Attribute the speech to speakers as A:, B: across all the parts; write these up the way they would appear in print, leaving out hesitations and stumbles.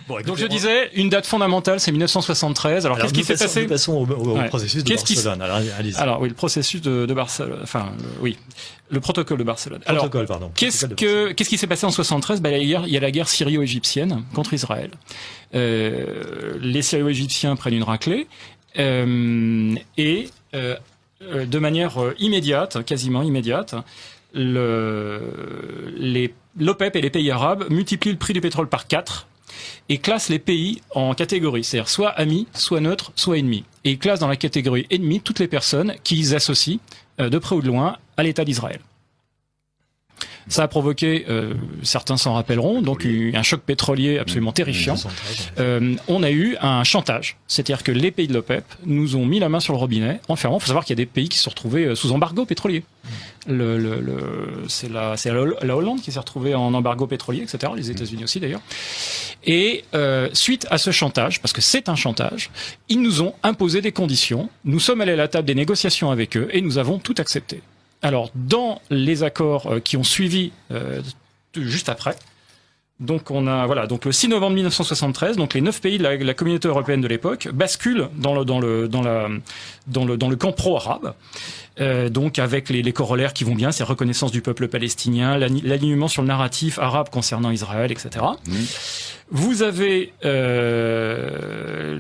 A: Bon,
B: Donc je disais, une date fondamentale, c'est 1973. Alors qu'est-ce qui s'est passé?
A: Nous passons au processus de Barcelone. Alors, allez-y.
B: Alors oui, le processus de Barcelone. Enfin, le protocole de Barcelone.
A: Protocole, pardon.
B: Qu'est-ce qui s'est passé en 73? Il y a la guerre syrio-égyptienne contre Israël. Les Syrio-égyptiens prennent une raclée et de manière immédiate, quasiment immédiate, l'OPEP et les pays arabes multiplient le prix du pétrole par 4 et classent les pays en catégories, c'est-à-dire soit amis, soit neutres, soit ennemis. Et ils classent dans la catégorie ennemis toutes les personnes qu'ils associent, de près ou de loin, à l'État d'Israël. Ça a provoqué, certains s'en rappelleront, donc un choc pétrolier absolument terrifiant. On a eu un chantage, c'est-à-dire que les pays de l'OPEP nous ont mis la main sur le robinet en fermant. Il faut savoir qu'il y a des pays qui se sont retrouvés sous embargo pétrolier. C'est la Hollande qui s'est retrouvée en embargo pétrolier, etc. Les États-Unis aussi d'ailleurs. Et suite à ce chantage, parce que c'est un chantage, ils nous ont imposé des conditions. Nous sommes allés à la table des négociations avec eux et nous avons tout accepté. Alors, dans les accords qui ont suivi juste après, donc on a donc le 6 novembre 1973, donc les 9 pays de la communauté européenne de l'époque basculent dans le camp pro-arabe. Donc avec les corollaires qui vont bien, c'est reconnaissance du peuple palestinien, l'alignement sur le narratif arabe concernant Israël, etc. Vous avez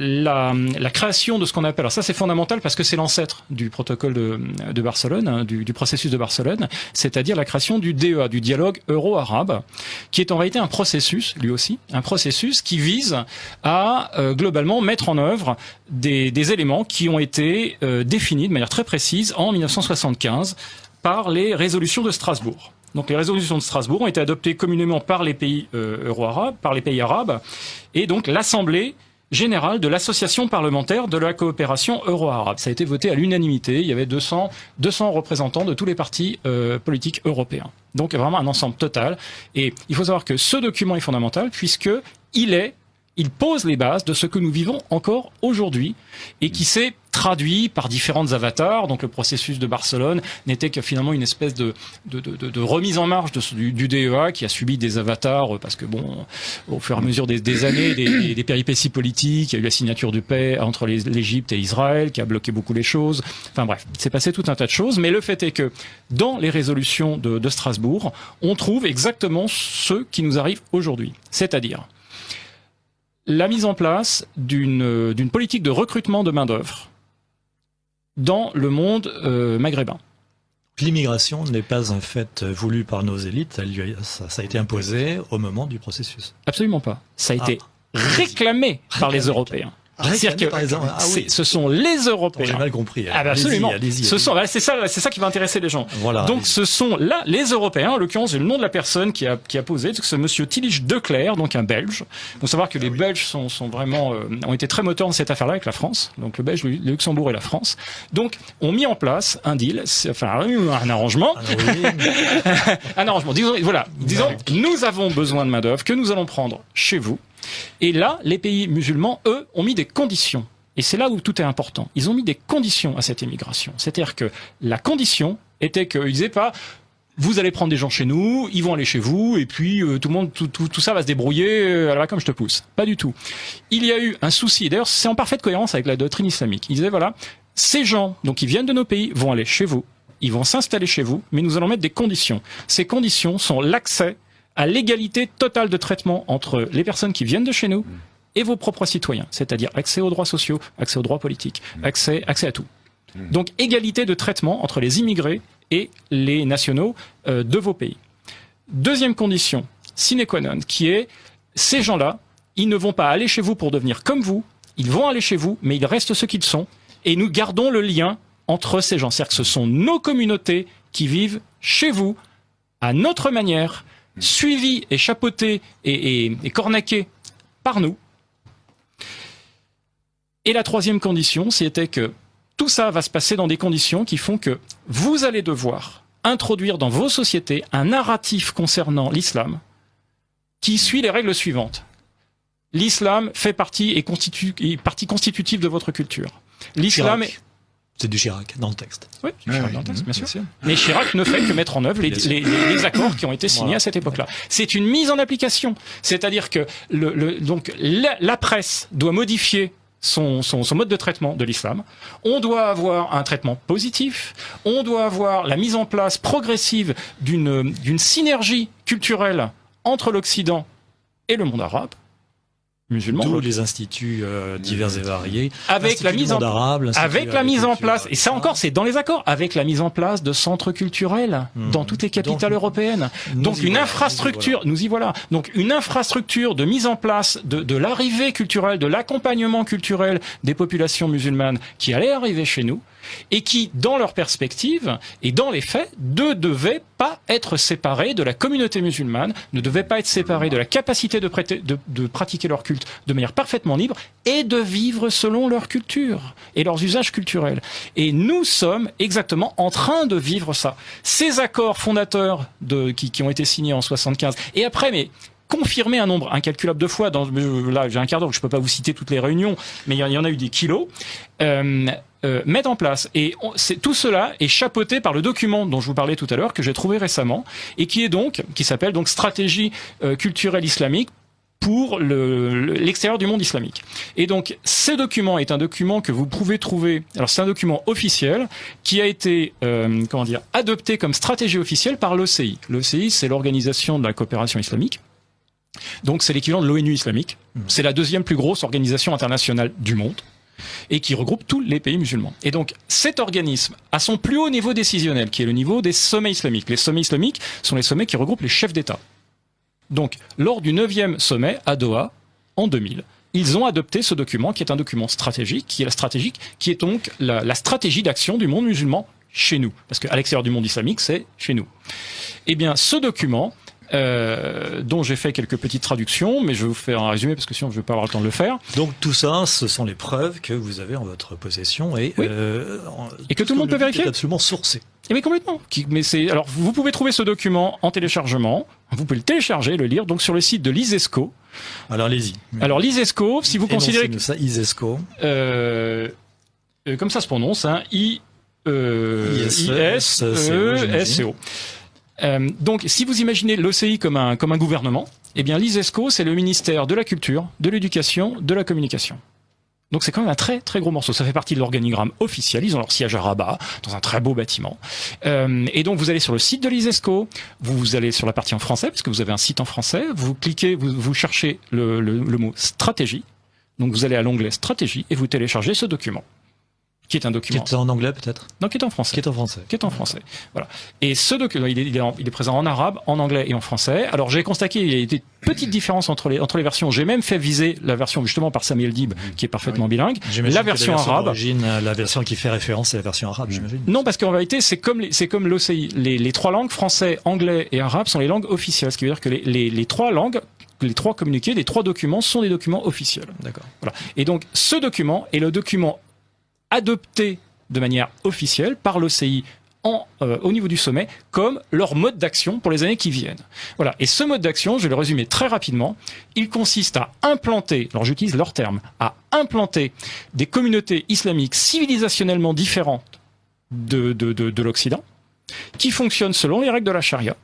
B: la création de ce qu'on appelle, alors ça c'est fondamental parce que c'est l'ancêtre du protocole de Barcelone, hein, du processus de Barcelone, c'est-à-dire la création du DEA, du dialogue euro-arabe, qui est en réalité un processus, lui aussi, un processus qui vise à globalement mettre en œuvre des éléments qui ont été définis de manière très précise en 1975 par les résolutions de Strasbourg. Donc les résolutions de Strasbourg ont été adoptées communément par les pays euro-arabes, par les pays arabes, et donc l'Assemblée générale de l'Association parlementaire de la coopération euro-arabe. Ça a été voté à l'unanimité, il y avait 200 représentants de tous les partis politiques européens. Donc vraiment un ensemble total. Et il faut savoir que ce document est fondamental puisque il pose les bases de ce que nous vivons encore aujourd'hui et qui s'est traduit par différentes avatars. Donc le processus de Barcelone n'était que finalement une espèce de remise en marche du DEA qui a subi des avatars parce que bon, au fur et à mesure des années, des péripéties politiques, il y a eu la signature de paix entre l'Égypte et Israël qui a bloqué beaucoup les choses. Enfin bref, il s'est passé tout un tas de choses. Mais le fait est que dans les résolutions de Strasbourg, on trouve exactement ce qui nous arrive aujourd'hui. C'est-à-dire la mise en place d'une politique de recrutement de main-d'œuvre dans le monde maghrébin.
A: L'immigration n'est pas un fait voulu par nos élites, ça a été imposé au moment du processus.
B: Absolument pas. Ça a été réclamé par les Européens. C'est-à-dire que ce sont les Européens.
A: J'ai mal compris.
B: Absolument.
A: Allez-y.
B: C'est ça qui va intéresser les gens.
A: Voilà,
B: donc ce sont là les Européens. En l'occurrence, le nom de la personne qui a posé, c'est monsieur Tillich de Clercq, donc un Belge. Il faut savoir que les Belges sont vraiment ont été très moteurs dans cette affaire-là avec la France. Donc le Belge, le Luxembourg et la France. Donc ont mis en place un deal, un arrangement, un arrangement. Disons, nous avons besoin de main d'œuvre que nous allons prendre chez vous. Et là, les pays musulmans, eux, ont mis des conditions. Et c'est là où tout est important. Ils ont mis des conditions à cette immigration. C'est-à-dire que la condition était qu'ils disaient pas vous allez prendre des gens chez nous, ils vont aller chez vous, et puis tout le monde, tout ça va se débrouiller à la comme je te pousse. Pas du tout. Il y a eu un souci. D'ailleurs, c'est en parfaite cohérence avec la doctrine islamique. Ils disaient voilà, ces gens, donc qui viennent de nos pays, vont aller chez vous, ils vont s'installer chez vous, mais nous allons mettre des conditions. Ces conditions sont l'accès à l'égalité totale de traitement entre les personnes qui viennent de chez nous et vos propres citoyens, c'est-à-dire accès aux droits sociaux, accès aux droits politiques, accès à tout. Donc égalité de traitement entre les immigrés et les nationaux de vos pays. Deuxième condition, sine qua non, qui est ces gens-là, ils ne vont pas aller chez vous pour devenir comme vous, ils vont aller chez vous, mais ils restent ce qu'ils sont, et nous gardons le lien entre ces gens. C'est-à-dire que ce sont nos communautés qui vivent chez vous, à notre manière, suivis et chapeautés et cornaqués par nous. Et la troisième condition, c'était que tout ça va se passer dans des conditions qui font que vous allez devoir introduire dans vos sociétés un narratif concernant l'islam qui suit les règles suivantes. L'islam fait partie constitutive de votre culture. L'islam est...
A: C'est du Chirac dans le texte.
B: Oui, c'est Chirac dans le texte, bien sûr.
A: sûr.
B: Mais Chirac ne fait que mettre en œuvre
A: Bien sûr.
B: les accords qui ont été signés
A: Voilà.
B: à cette époque-là. C'est une mise en application. C'est-à-dire que donc la presse doit modifier son mode de traitement de l'islam. On doit avoir un traitement positif. On doit avoir la mise en place progressive d'une synergie culturelle entre l'Occident et le monde arabe, musulman.
A: Tous les instituts divers et variés.
B: Avec la
A: L'Institut du
B: mise en
A: monde arabe, l'Institut
B: avec
A: de
B: la mise en
A: culture,
B: place, et ça
A: etc.
B: encore c'est dans les accords, avec la mise en place de centres culturels dans toutes les capitales
A: Donc,
B: européennes.
A: nous
B: Donc
A: y
B: une
A: voilà,
B: infrastructure, nous y voilà. Donc une infrastructure de mise en place de l'arrivée culturelle, de l'accompagnement culturel des populations musulmanes qui allaient arriver chez nous et qui, dans leur perspective et dans les faits, ne devaient pas être séparés de la communauté musulmane, ne devaient pas être séparés de la capacité de pratiquer leur culte de manière parfaitement libre et de vivre selon leur culture et leurs usages culturels. Et nous sommes exactement en train de vivre ça. Ces accords fondateurs qui ont été signés en 75 et après, mais confirmé un nombre incalculable de fois. Là, j'ai un quart d'heure, donc je peux pas vous citer toutes les réunions, mais il y en a eu des kilos. Mettre en place. Et tout cela est chapeauté par le document dont je vous parlais tout à l'heure, que j'ai trouvé récemment, et qui s'appelle donc Stratégie culturelle islamique pour l'extérieur du monde islamique. Et donc, ce document est un document que vous pouvez trouver. Alors, c'est un document officiel qui a été, adopté comme stratégie officielle par l'OCI. L'OCI, c'est l'Organisation de la coopération islamique. Donc, c'est l'équivalent de l'ONU islamique. C'est la deuxième plus grosse organisation internationale du monde et qui regroupe tous les pays musulmans. Et donc, cet organisme, à son plus haut niveau décisionnel, qui est le niveau des sommets islamiques. Les sommets islamiques sont les sommets qui regroupent les chefs d'État. Donc, lors du 9e sommet à Doha, en 2000, ils ont adopté ce document, qui est un document stratégique, qui est donc la stratégie d'action du monde musulman chez nous. Parce qu'à l'extérieur du monde islamique, c'est chez nous. Eh bien, ce document, dont j'ai fait quelques petites traductions, mais je vais vous faire un résumé parce que sinon je ne vais pas avoir le temps de le faire.
A: Donc tout ça, ce sont les preuves que vous avez en votre possession et,
B: Oui. Et que tout le monde peut vérifier.
A: est absolument sourcé.
B: Et mais complètement. Alors vous pouvez trouver ce document en téléchargement. Vous pouvez le télécharger, le lire, donc sur le site de l'ISESCO.
A: Alors allez-y.
B: Alors l'ISESCO, si vous considérez que
A: ça, ISESCO.
B: comme ça se prononce, hein, ISESCO. Donc, si vous imaginez l'OCI comme un gouvernement, eh bien, l'ISESCO, c'est le ministère de la Culture, de l'Éducation, de la Communication. Donc, c'est quand même un très, très gros morceau. Ça fait partie de l'organigramme officiel. Ils ont leur siège à Rabat, dans un très beau bâtiment. Et donc, vous allez sur le site de l'ISESCO, vous allez sur la partie en français, parce que vous avez un site en français, vous cliquez, vous cherchez le mot stratégie. Donc, vous allez à l'onglet stratégie et vous téléchargez ce document. Qui est un document.
A: Qui est en anglais peut-être?
B: Non, qui est en français.
A: Qui est en français.
B: Qui est en français. Voilà. Et ce document, il est présent en arabe, en anglais et en français. Alors j'ai constaté qu'il y a des petites différences entre les versions. J'ai même fait viser la version justement par Samuel Dib, qui est parfaitement bilingue. La version arabe.
A: La version qui fait référence, c'est la version arabe, j'imagine.
B: Non, parce qu'en réalité, c'est comme l'OCI. Les trois langues, français, anglais et arabe, sont les langues officielles. Ce qui veut dire que les trois langues, les trois communiqués, les trois documents sont des documents officiels.
A: D'accord.
B: Voilà. Et donc, ce document est le document adopté de manière officielle par l'OCI au niveau du sommet comme leur mode d'action pour les années qui viennent. Voilà. Et ce mode d'action, je vais le résumer très rapidement, il consiste à implanter, alors j'utilise leur terme, à implanter des communautés islamiques civilisationnellement différentes de l'Occident, qui fonctionnent selon les règles de la charia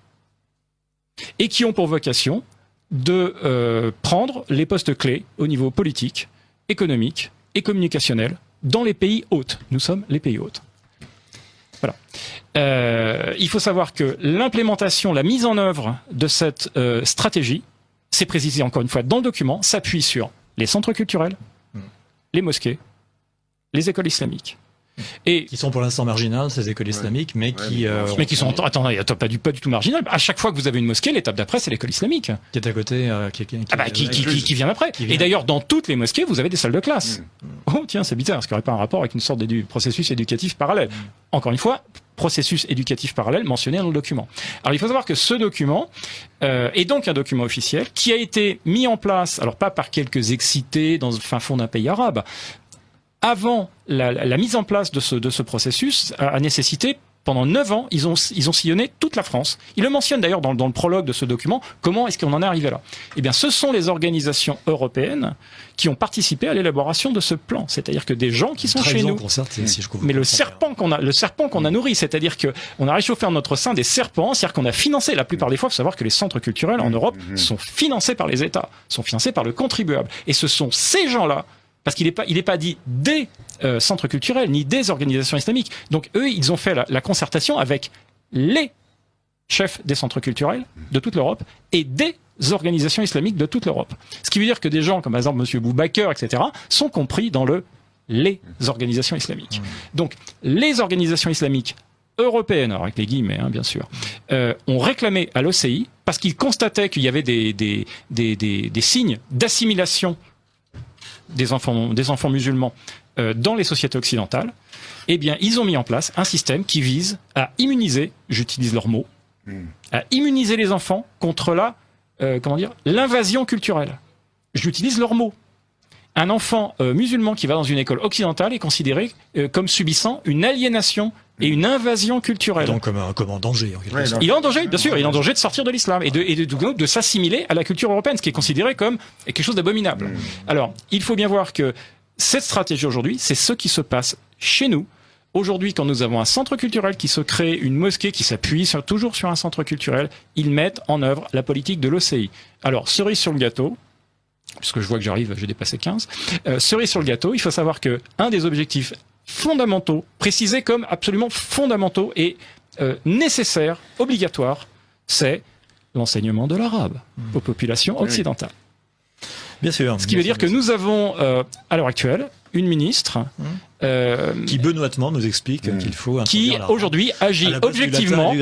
B: et qui ont pour vocation de prendre les postes clés au niveau politique, économique et communicationnel dans les pays hôtes. Nous sommes les pays hôtes. Voilà. Il faut savoir que l'implémentation, la mise en œuvre de cette stratégie, c'est précisé encore une fois dans le document, s'appuie sur les centres culturels, les mosquées, les écoles islamiques. Et
A: qui sont pour l'instant marginales, ces écoles islamiques, mais qui
B: sont pas du tout marginales. À chaque fois que vous avez une mosquée, l'étape d'après, c'est l'école islamique.
A: Qui est à côté,
B: qui vient après. Et d'ailleurs, dans toutes les mosquées, vous avez des salles de classe. Oh, tiens, c'est bizarre, parce qu'il n'y aurait pas un rapport avec une sorte de processus éducatif parallèle. Encore une fois, processus éducatif parallèle mentionné dans le document. Alors, il faut savoir que ce document est donc un document officiel qui a été mis en place, alors pas par quelques excités dans le fin fond d'un pays arabe. Avant la mise en place de ce processus a nécessité pendant 9 ans, ils ont sillonné toute la France. Ils le mentionnent d'ailleurs dans le prologue de ce document. Comment est-ce qu'on en est arrivé là? Eh bien, ce sont les organisations européennes qui ont participé à l'élaboration de ce plan. C'est-à-dire que des gens qui sont chez nous.
A: Si je
B: Mais le serpent qu'on a nourri, c'est-à-dire que on a réchauffé en notre sein des serpents, c'est-à-dire qu'on a financé la plupart des fois. Il faut savoir que les centres culturels en Europe sont financés par les États, sont financés par le contribuable. Et ce sont ces gens-là, parce qu'il n'est pas dit des centres culturels ni des organisations islamiques. Donc eux, ils ont fait la concertation avec les chefs des centres culturels de toute l'Europe et des organisations islamiques de toute l'Europe. Ce qui veut dire que des gens comme par exemple Monsieur Boubaker, etc., sont compris dans les organisations islamiques. Donc les organisations islamiques européennes, alors avec les guillemets bien sûr, ont réclamé à l'OCI parce qu'ils constataient qu'il y avait des signes d'assimilation des enfants musulmans dans les sociétés occidentales. Eh bien, ils ont mis en place un système qui vise à immuniser, j'utilise leurs mots, à immuniser les enfants contre l'invasion culturelle. J'utilise leurs mots. Un enfant musulman qui va dans une école occidentale est considéré comme subissant une aliénation et une invasion culturelle.
A: Donc comme en danger. En quelque sorte.
B: Il est en danger, bien sûr, il est en danger de sortir de l'islam et de s'assimiler à la culture européenne, ce qui est considéré comme quelque chose d'abominable. Alors, il faut bien voir que cette stratégie aujourd'hui, c'est ce qui se passe chez nous. Aujourd'hui, quand nous avons un centre culturel qui se crée, une mosquée qui s'appuie toujours sur un centre culturel, ils mettent en œuvre la politique de l'OCI. Alors, cerise sur le gâteau, puisque je vois que j'arrive, j'ai dépassé 15, cerise sur le gâteau, il faut savoir que un des objectifs fondamentaux, précisés comme absolument fondamentaux et nécessaires, obligatoires, c'est l'enseignement de l'arabe aux populations occidentales.
A: Bien sûr.
B: Ce qui veut dire que nous avons, à l'heure actuelle, une ministre
A: qui benoîtement nous explique qu'il faut
B: qui aujourd'hui agit objectivement,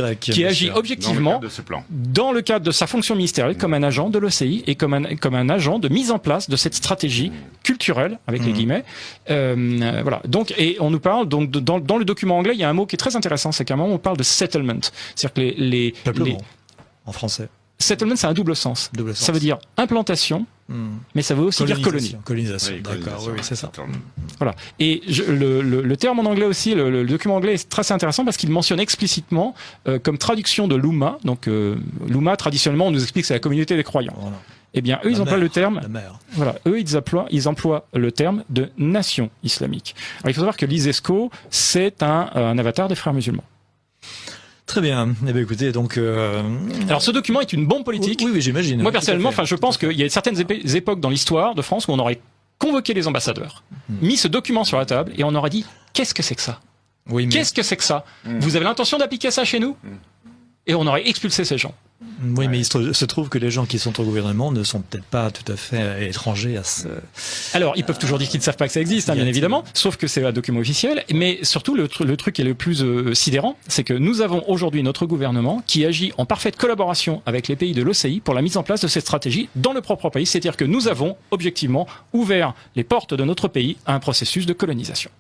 B: dans le cadre de sa fonction ministérielle comme un agent de l'OCI et comme un agent de mise en place de cette stratégie culturelle avec les guillemets. Voilà. Donc et on nous parle donc dans le document anglais, il y a un mot qui est très intéressant, c'est qu'à un moment on parle de settlement, c'est-à-dire que les
A: en français.
B: Settlement, c'est un double sens. Ça veut dire implantation, mais ça veut aussi dire colonie.
A: Colonisation, d'accord, oui, c'est ça.
B: Voilà. Et le terme en anglais aussi, le document anglais est très intéressant parce qu'il mentionne explicitement comme traduction de l'Oumma. Donc l'Oumma, traditionnellement, on nous explique que c'est la communauté des croyants. Voilà. Eh bien, eux, ils emploient le terme. Voilà, eux, ils emploient le terme de nation islamique. Alors, il faut savoir que l'ISESCO, c'est un avatar des frères musulmans.
A: Très bien. Eh bien, écoutez, donc.
B: Alors, ce document est une bombe politique.
A: Oui, j'imagine.
B: Moi, personnellement, je pense qu'il y a certaines époques dans l'histoire de France où on aurait convoqué les ambassadeurs, mis ce document sur la table et on aurait dit qu'est-ce que c'est que ça?
A: Oui, mais...
B: Qu'est-ce que c'est que ça? Vous avez l'intention d'appliquer ça chez nous? Et on aurait expulsé ces gens.
A: Oui, mais il se trouve que les gens qui sont au gouvernement ne sont peut-être pas tout à fait étrangers à ce...
B: Alors, ils peuvent toujours dire qu'ils ne savent pas que ça existe, bien évidemment, sauf que c'est un document officiel. Mais surtout, le truc qui est le plus sidérant, c'est que nous avons aujourd'hui notre gouvernement qui agit en parfaite collaboration avec les pays de l'OCI pour la mise en place de cette stratégie dans le propre pays. C'est-à-dire que nous avons, objectivement, ouvert les portes de notre pays à un processus de colonisation.